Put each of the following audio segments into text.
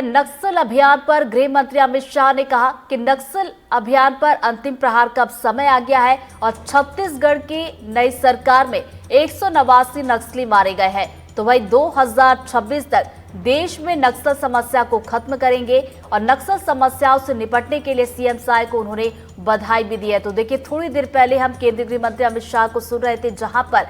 नक्सल अभियान पर गृह मंत्री अमित शाह ने कहा कि नक्सल अभियान पर अंतिम प्रहार का अब समय आ गया है और छत्तीसगढ़ की नई सरकार में 189 नक्सली मारे गए हैं। तो वही 2026 तक देश में नक्सल समस्या को खत्म करेंगे और नक्सल समस्याओं से निपटने के लिए सीएम साय को उन्होंने बधाई भी दी है। तो देखिए, थोड़ी देर पहले हम केंद्रीय गृह मंत्री अमित शाह को सुन रहे थे, जहां पर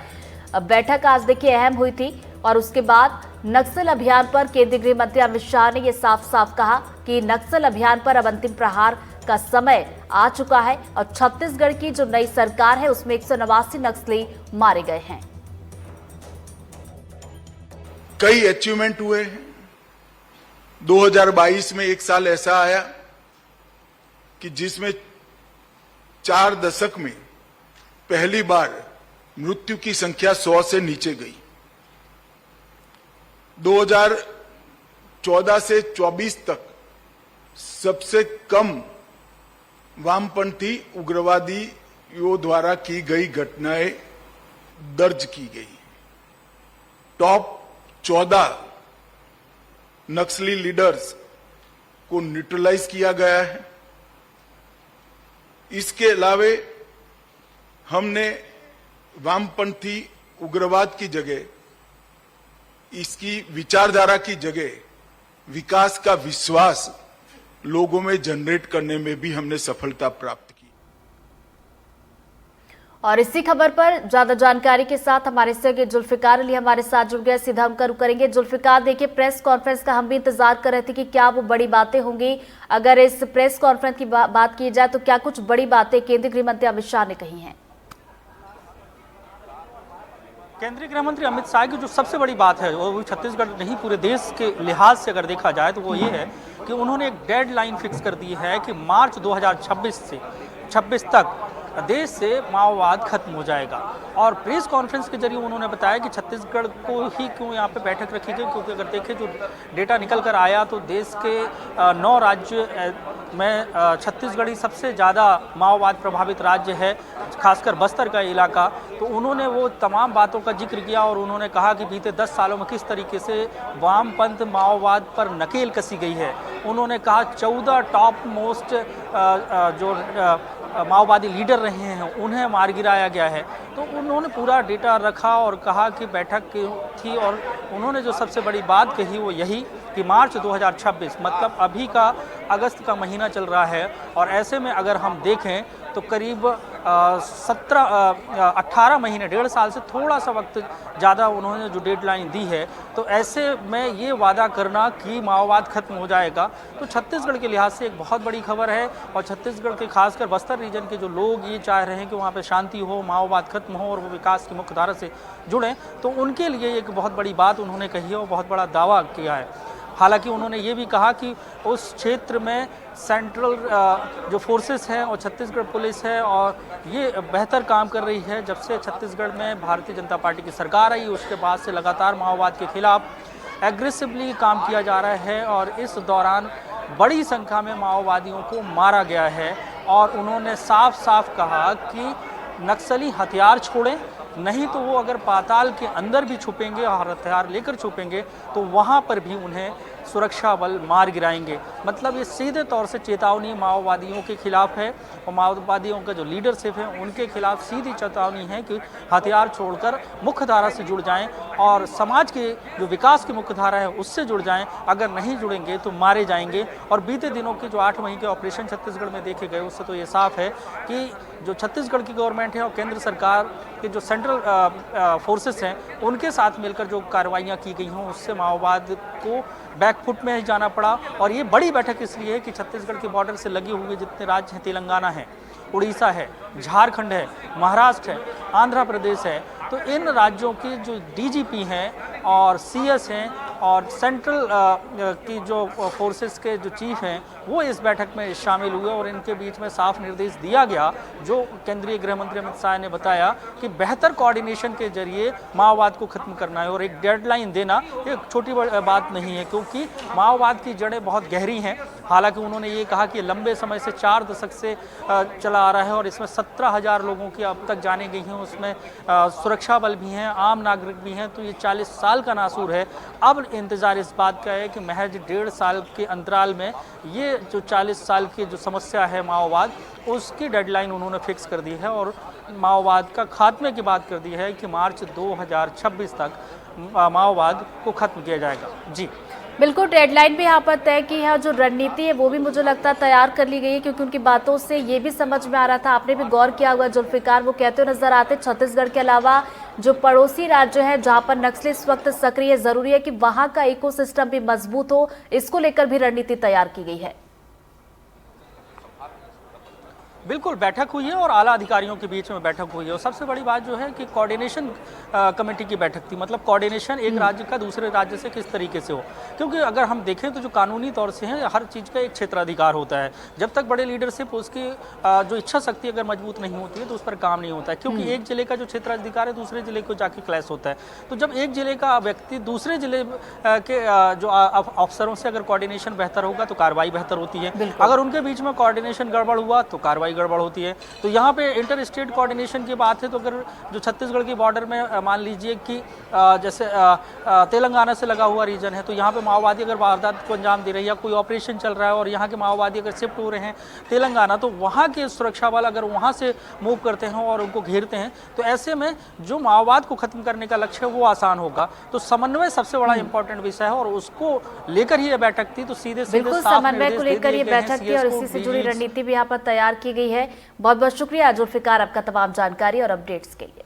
बैठक आज देखिए अहम हुई थी और उसके बाद नक्सल अभियान पर केंद्रीय गृह मंत्री अमित शाह ने यह साफ साफ कहा कि नक्सल अभियान पर अब अंतिम प्रहार का समय आ चुका है और छत्तीसगढ़ की जो नई सरकार है उसमें 189 नक्सली मारे गए हैं। कई अचीवमेंट हुए हैं। 2022 में एक साल ऐसा आया कि जिसमें 4 दशक में पहली बार मृत्यु की संख्या 100 से नीचे गई। 2014 से 24 तक सबसे कम वामपंथी उग्रवादियों द्वारा की गई घटनाएं दर्ज की गई। टॉप 14 नक्सली लीडर्स को न्यूट्रलाइज किया गया है। इसके अलावे हमने वामपंथी उग्रवाद की जगह, इसकी विचारधारा की जगह विकास का विश्वास लोगों में जनरेट करने में भी हमने सफलता प्राप्त की। और इसी खबर पर ज्यादा जानकारी के साथ हमारे सहयोगी जुल्फिकार अली हमारे साथ जुड़ गए। सीधा हम रुक करेंगे। जुल्फिकार, देखिए, प्रेस कॉन्फ्रेंस का हम भी इंतजार कर रहे थे कि क्या वो बड़ी बातें होंगी। अगर इस प्रेस कॉन्फ्रेंस की बात की जाए तो क्या कुछ बड़ी बातें केंद्रीय गृह मंत्री अमित शाह ने कही हैं? केंद्रीय गृह मंत्री अमित शाह की जो सबसे बड़ी बात है वो छत्तीसगढ़ नहीं पूरे देश के लिहाज से अगर देखा जाए तो वो ये है कि उन्होंने एक डेडलाइन फिक्स कर दी है कि मार्च 2026 से 26 तक देश से माओवाद खत्म हो जाएगा। और प्रेस कॉन्फ्रेंस के जरिए उन्होंने बताया कि छत्तीसगढ़ को ही क्यों यहाँ पे बैठक रखी गई, क्योंकि अगर देखें जो डेटा निकल कर आया तो देश के 9 राज्य में छत्तीसगढ़ ही सबसे ज़्यादा माओवाद प्रभावित राज्य है, खासकर बस्तर का इलाका। तो उन्होंने वो तमाम बातों का जिक्र किया और उन्होंने कहा कि बीते 10 सालों में किस तरीके से वामपंथ माओवाद पर नकेल कसी गई है। उन्होंने कहा 14 टॉप मोस्ट जो माओवादी लीडर रहे हैं उन्हें मार गिराया गया है। तो उन्होंने पूरा डेटा रखा और कहा कि बैठक थी और उन्होंने जो सबसे बड़ी बात कही वो यही कि मार्च 2026 मतलब अभी का अगस्त का महीना चल रहा है और ऐसे में अगर हम देखें तो करीब 18 महीने, 1.5 साल से थोड़ा सा वक्त ज़्यादा उन्होंने जो डेडलाइन दी है, तो ऐसे में ये वादा करना कि माओवाद खत्म हो जाएगा तो छत्तीसगढ़ के लिहाज से एक बहुत बड़ी खबर है। और छत्तीसगढ़ के खासकर बस्तर रीजन के जो लोग ये चाह रहे हैं कि वहाँ पे शांति हो, माओवाद खत्म हो और वो विकास की मुख्य धारा से जुड़ें, तो उनके लिए एक बहुत बड़ी बात उन्होंने कही है और बहुत बड़ा दावा किया है। हालांकि उन्होंने ये भी कहा कि उस क्षेत्र में सेंट्रल जो फोर्सेस हैं और छत्तीसगढ़ पुलिस है और ये बेहतर काम कर रही है। जब से छत्तीसगढ़ में भारतीय जनता पार्टी की सरकार आई उसके बाद से लगातार माओवाद के खिलाफ एग्रेसिवली काम किया जा रहा है और इस दौरान बड़ी संख्या में माओवादियों को मारा गया है। और उन्होंने साफ साफ कहा कि नक्सली हथियार छोड़ें, नहीं तो वो अगर पाताल के अंदर भी छुपेंगे और हथियार लेकर छुपेंगे तो वहाँ पर भी उन्हें सुरक्षा बल मार गिराएंगे। मतलब ये सीधे तौर से चेतावनी माओवादियों के खिलाफ है और माओवादियों का जो लीडरशिप है उनके खिलाफ सीधी चेतावनी है कि हथियार छोड़कर मुख्य धारा से जुड़ जाएं और समाज के जो विकास की मुख्य धारा है उससे जुड़ जाएं। अगर नहीं जुड़ेंगे तो मारे जाएंगे। और बीते दिनों के जो 8 महीने के ऑपरेशन छत्तीसगढ़ में देखे गए उससे तो ये साफ है कि जो छत्तीसगढ़ की गवर्नमेंट है और केंद्र सरकार के जो सेंट्रल फोर्सेस हैं उनके साथ मिलकर जो कार्रवाइयाँ की गई हों उससे माओवाद को बैकफुट में ही जाना पड़ा। और ये बड़ी बैठक इसलिए है कि छत्तीसगढ़ के बॉर्डर से लगे हुए जितने राज्य हैं, तेलंगाना है, उड़ीसा है, झारखंड है, महाराष्ट्र है, आंध्र प्रदेश है, तो इन राज्यों के जो डीजीपी हैं और सीएस हैं और सेंट्रल की जो फोर्सेस के जो चीफ हैं वो इस बैठक में शामिल हुए और इनके बीच में साफ निर्देश दिया गया, जो केंद्रीय गृह मंत्री अमित शाह ने बताया कि बेहतर कोऑर्डिनेशन के जरिए माओवाद को खत्म करना है। और एक डेडलाइन देना एक छोटी बात नहीं है, क्योंकि माओवाद की जड़ें बहुत गहरी हैं हालांकि उन्होंने ये कहा कि लंबे समय से 4 दशक से चला आ रहा है और इसमें 17,000 लोगों की अब तक जाने गई हैं, उसमें सुरक्षा बल भी हैं, आम नागरिक भी हैं, तो ये 40 साल का नासूर है। अब इंतज़ार इस बात का है कि महज 1.5 साल के अंतराल में ये जो 40 साल की जो समस्या है माओवाद, उसकी डेडलाइन उन्होंने फिक्स कर दी है और माओवाद का खात्मे की बात कर दी है कि मार्च 2026 तक माओवाद को खत्म किया जाएगा। जी बिल्कुल, डेडलाइन भी यहाँ पर तय की है और जो रणनीति है वो भी मुझे लगता है तैयार कर ली गई है, क्योंकि उनकी बातों से ये भी समझ में आ रहा था, आपने भी गौर किया हुआ जुल्फिकार, वो कहते हुए नजर आते छत्तीसगढ़ के अलावा जो पड़ोसी राज्य है जहाँ पर नक्सली इस वक्त सक्रिय है, जरूरी है कि वहाँ का इकोसिस्टम भी मजबूत हो, इसको लेकर भी रणनीति तैयार की गई है। बिल्कुल बैठक हुई है और आला अधिकारियों के बीच में बैठक हुई है और सबसे बड़ी बात जो है कि कोऑर्डिनेशन कमेटी की बैठक थी, मतलब कोऑर्डिनेशन एक राज्य का दूसरे राज्य से किस तरीके से हो, क्योंकि अगर हम देखें तो जो कानूनी तौर से है हर चीज़ का एक क्षेत्राधिकार होता है, जब तक बड़े लीडरशिप उसकी जो इच्छा शक्ति अगर मजबूत नहीं होती है तो उस पर काम नहीं होता है, क्योंकि एक जिले का जो क्षेत्राधिकार है दूसरे जिले को जाके क्लैश होता है। तो जब एक जिले का व्यक्ति दूसरे जिले के जो अफसरों से अगर कोऑर्डिनेशन बेहतर होगा तो कार्रवाई बेहतर होती है, अगर उनके बीच में कोऑर्डिनेशन गड़बड़ हुआ तो कार्रवाई गड़बड़ होती है। तो यहाँ पे इंटर स्टेट कोऑर्डिनेशन की बात है तो अगर जो छत्तीसगढ़ की बॉर्डर में मान लीजिए कि जैसे तेलंगाना से लगा हुआ रीजन है, तो यहाँ पे माओवादी अगर वारदात को अंजाम दे रहे हैं या कोई ऑपरेशन चल रहा है और यहाँ के माओवादी अगर शिफ्ट हो रहे हैं तेलंगाना, तो वहाँ के सुरक्षा बल अगर वहाँ से मूव करते हैं और उनको घेरते हैं तो ऐसे में जो माओवाद को खत्म करने का लक्ष्य है वो आसान होगा। तो समन्वय सबसे बड़ा इंपॉर्टेंट विषय है और उसको लेकर ही ये बैठक थी। तो सीधे बिल्कुल समन्वय को लेकर ये बैठक थी और इसी से जुड़ी रणनीति भी यहाँ पर तैयार की गई है। बहुत बहुत शुक्रिया जुल्फिकार आपका तमाम जानकारी और अपडेट्स के लिए।